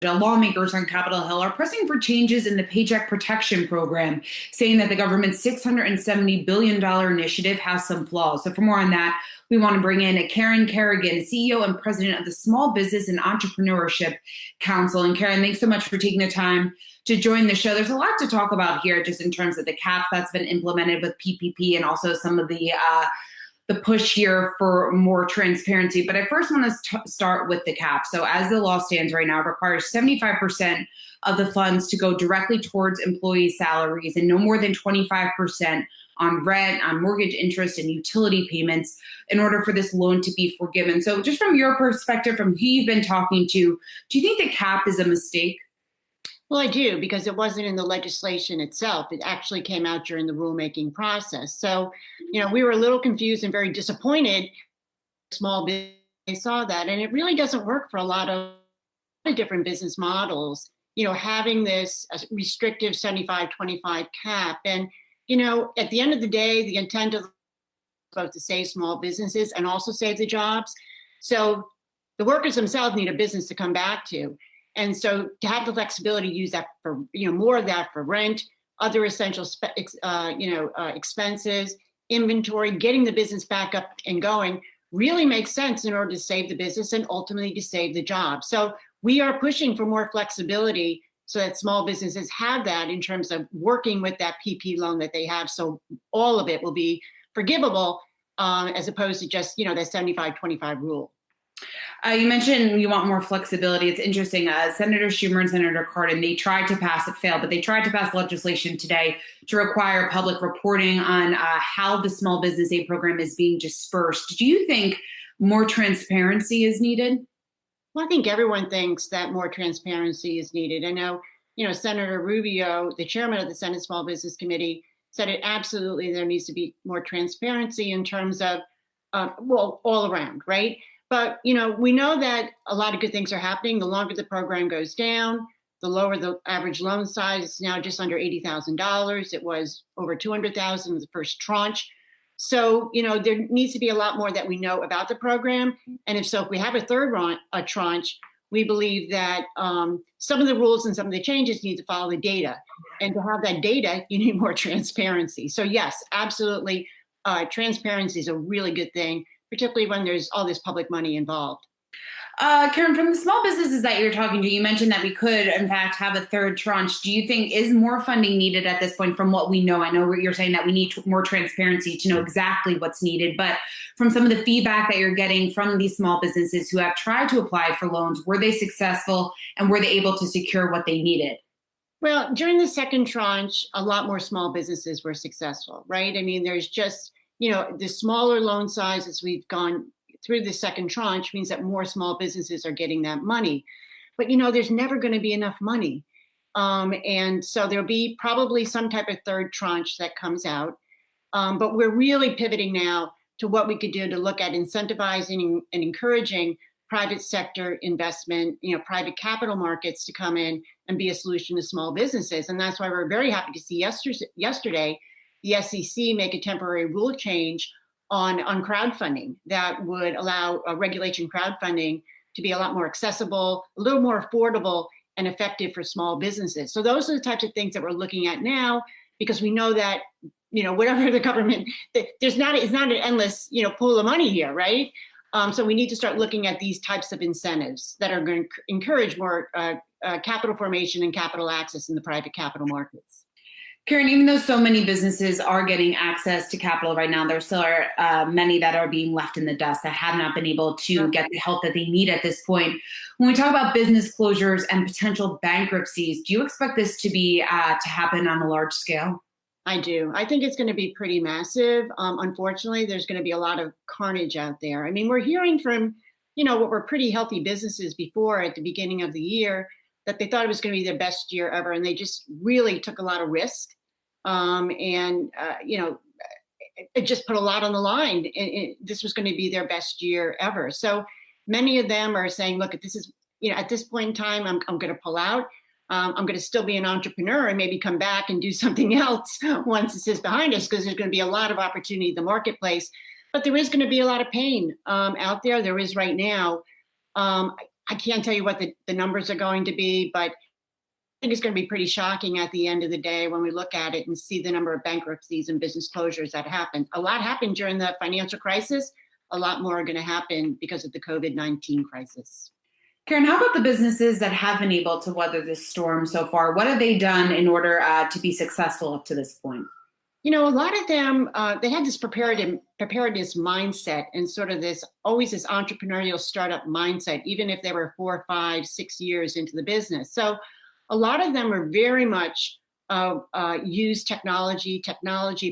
Lawmakers on Capitol Hill are pressing for changes in the Paycheck Protection Program, saying that the government's $670 billion initiative has some flaws. So for more on that, we want to bring in Kerrigan, CEO and president of the Small Business and Entrepreneurship Council. And Karen, thanks so much for taking the time to join the show. There's a lot to talk about here just in terms of the cap that's been implemented with PPP and also some of the push here for more transparency. But I first want to start with the cap. So as the law stands right now, it requires 75% of the funds to go directly towards employee salaries and no more than 25% on rent, on mortgage interest, and utility payments in order for this loan to be forgiven. So just from your perspective, from who you've been talking to you think the cap is a mistake? Well, I do, because it wasn't in the legislation itself. It actually came out during the rulemaking process. So, we were a little confused and very disappointed. Small business, they saw that, and it really doesn't work for a lot of different business models, having this restrictive 75-25 cap. And, at the end of the day, the intent of both to save small businesses and also save the jobs. So the workers themselves need a business to come back to. And so to have the flexibility to use that for, more of that for rent, other essential, expenses, inventory, getting the business back up and going really makes sense in order to save the business and ultimately to save the job. So we are pushing for more flexibility so that small businesses have that in terms of working with that PP loan that they have. So all of it will be forgivable as opposed to just, that 75-25 rule. You mentioned you want more flexibility. It's interesting. Senator Schumer and Senator Cardin, they tried to pass, it failed, but they tried to pass legislation today to require public reporting on how the small business aid program is being dispersed. Do you think more transparency is needed? Well, I think everyone thinks that more transparency is needed. I know, Senator Rubio, the chairman of the Senate Small Business Committee, said it absolutely there needs to be more transparency in terms of, all around, right? But, we know that a lot of good things are happening. The longer the program goes down, the lower the average loan size. It's now just under $80,000. It was over $200,000 in the first tranche. So, there needs to be a lot more that we know about the program. And if we have a third tranche, we believe that some of the rules and some of the changes need to follow the data. And to have that data, you need more transparency. So yes, absolutely. Transparency is a really good thing, particularly when there's all this public money involved. Karen, from the small businesses that you're talking to, you mentioned that we could, in fact, have a third tranche. Do you think is more funding needed at this point from what we know? I know you're saying that we need more transparency to know exactly what's needed, but from some of the feedback that you're getting from these small businesses who have tried to apply for loans, were they successful and were they able to secure what they needed? Well, during the second tranche, a lot more small businesses were successful, right? I mean, there's just, the smaller loan sizes we've gone through the second tranche means that more small businesses are getting that money. But, there's never going to be enough money. And so there'll be probably some type of third tranche that comes out. But we're really pivoting now to what we could do to look at incentivizing and encouraging private sector investment, private capital markets to come in and be a solution to small businesses. And that's why we're very happy to see yesterday the SEC make a temporary rule change on crowdfunding that would allow regulation crowdfunding to be a lot more accessible, a little more affordable and effective for small businesses. So those are the types of things that we're looking at now, because we know that, whatever the government, it's not an endless, pool of money here, right? So we need to start looking at these types of incentives that are going to encourage more capital formation and capital access in the private capital markets. Karen, even though so many businesses are getting access to capital right now, there still are many that are being left in the dust that have not been able to get the help that they need at this point. When we talk about business closures and potential bankruptcies, do you expect this to be to happen on a large scale? I do. I think it's going to be pretty massive. Unfortunately, there's going to be a lot of carnage out there. I mean, we're hearing from, what were pretty healthy businesses before at the beginning of the year that they thought it was going to be their best year ever. And they just really took a lot of risk. It just put a lot on the line. This was going to be their best year ever. So many of them are saying, look, this is, at this point in time, I'm going to pull out. I'm going to still be an entrepreneur and maybe come back and do something else once this is behind us, because there's going to be a lot of opportunity in the marketplace. But there is going to be a lot of pain out there. There is right now. I can't tell you what the numbers are going to be, but I think it's going to be pretty shocking at the end of the day when we look at it and see the number of bankruptcies and business closures that happened. A lot happened during the financial crisis. A lot more are going to happen because of the COVID-19 crisis. Karen, how about the businesses that have been able to weather this storm so far? What have they done in order to be successful up to this point? A lot of them, they had this preparedness mindset and sort of always this entrepreneurial startup mindset, even if they were 4, 5, 6 years into the business. So a lot of them are very much use technology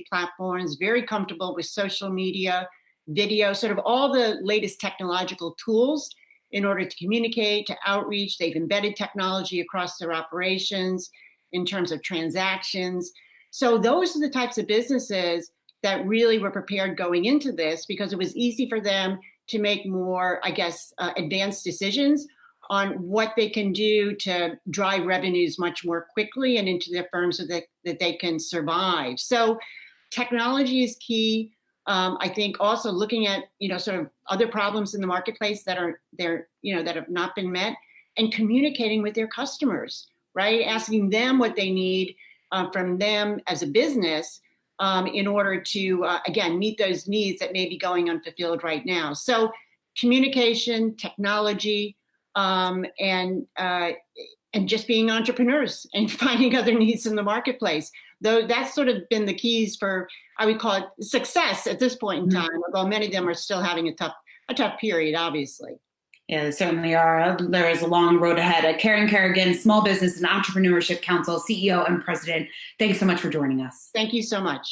platforms, very comfortable with social media, video, sort of all the latest technological tools in order to communicate, to outreach. They've embedded technology across their operations in terms of transactions. So those are the types of businesses that really were prepared going into this because it was easy for them to make more, advanced decisions on what they can do to drive revenues much more quickly and into their firms so that they can survive. So technology is key. I think also looking at, sort of other problems in the marketplace that have not been met and communicating with their customers, right? Asking them what they need from them as a business in order to, again, meet those needs that may be going unfulfilled right now. So communication, technology, and just being entrepreneurs and finding other needs in the marketplace. Though that's sort of been the keys for, I would call it success at this point in time, although many of them are still having a tough period, obviously. Yeah, they certainly are. There is a long road ahead. Kerrigan, Small Business and Entrepreneurship Council, CEO and President. Thanks so much for joining us. Thank you so much.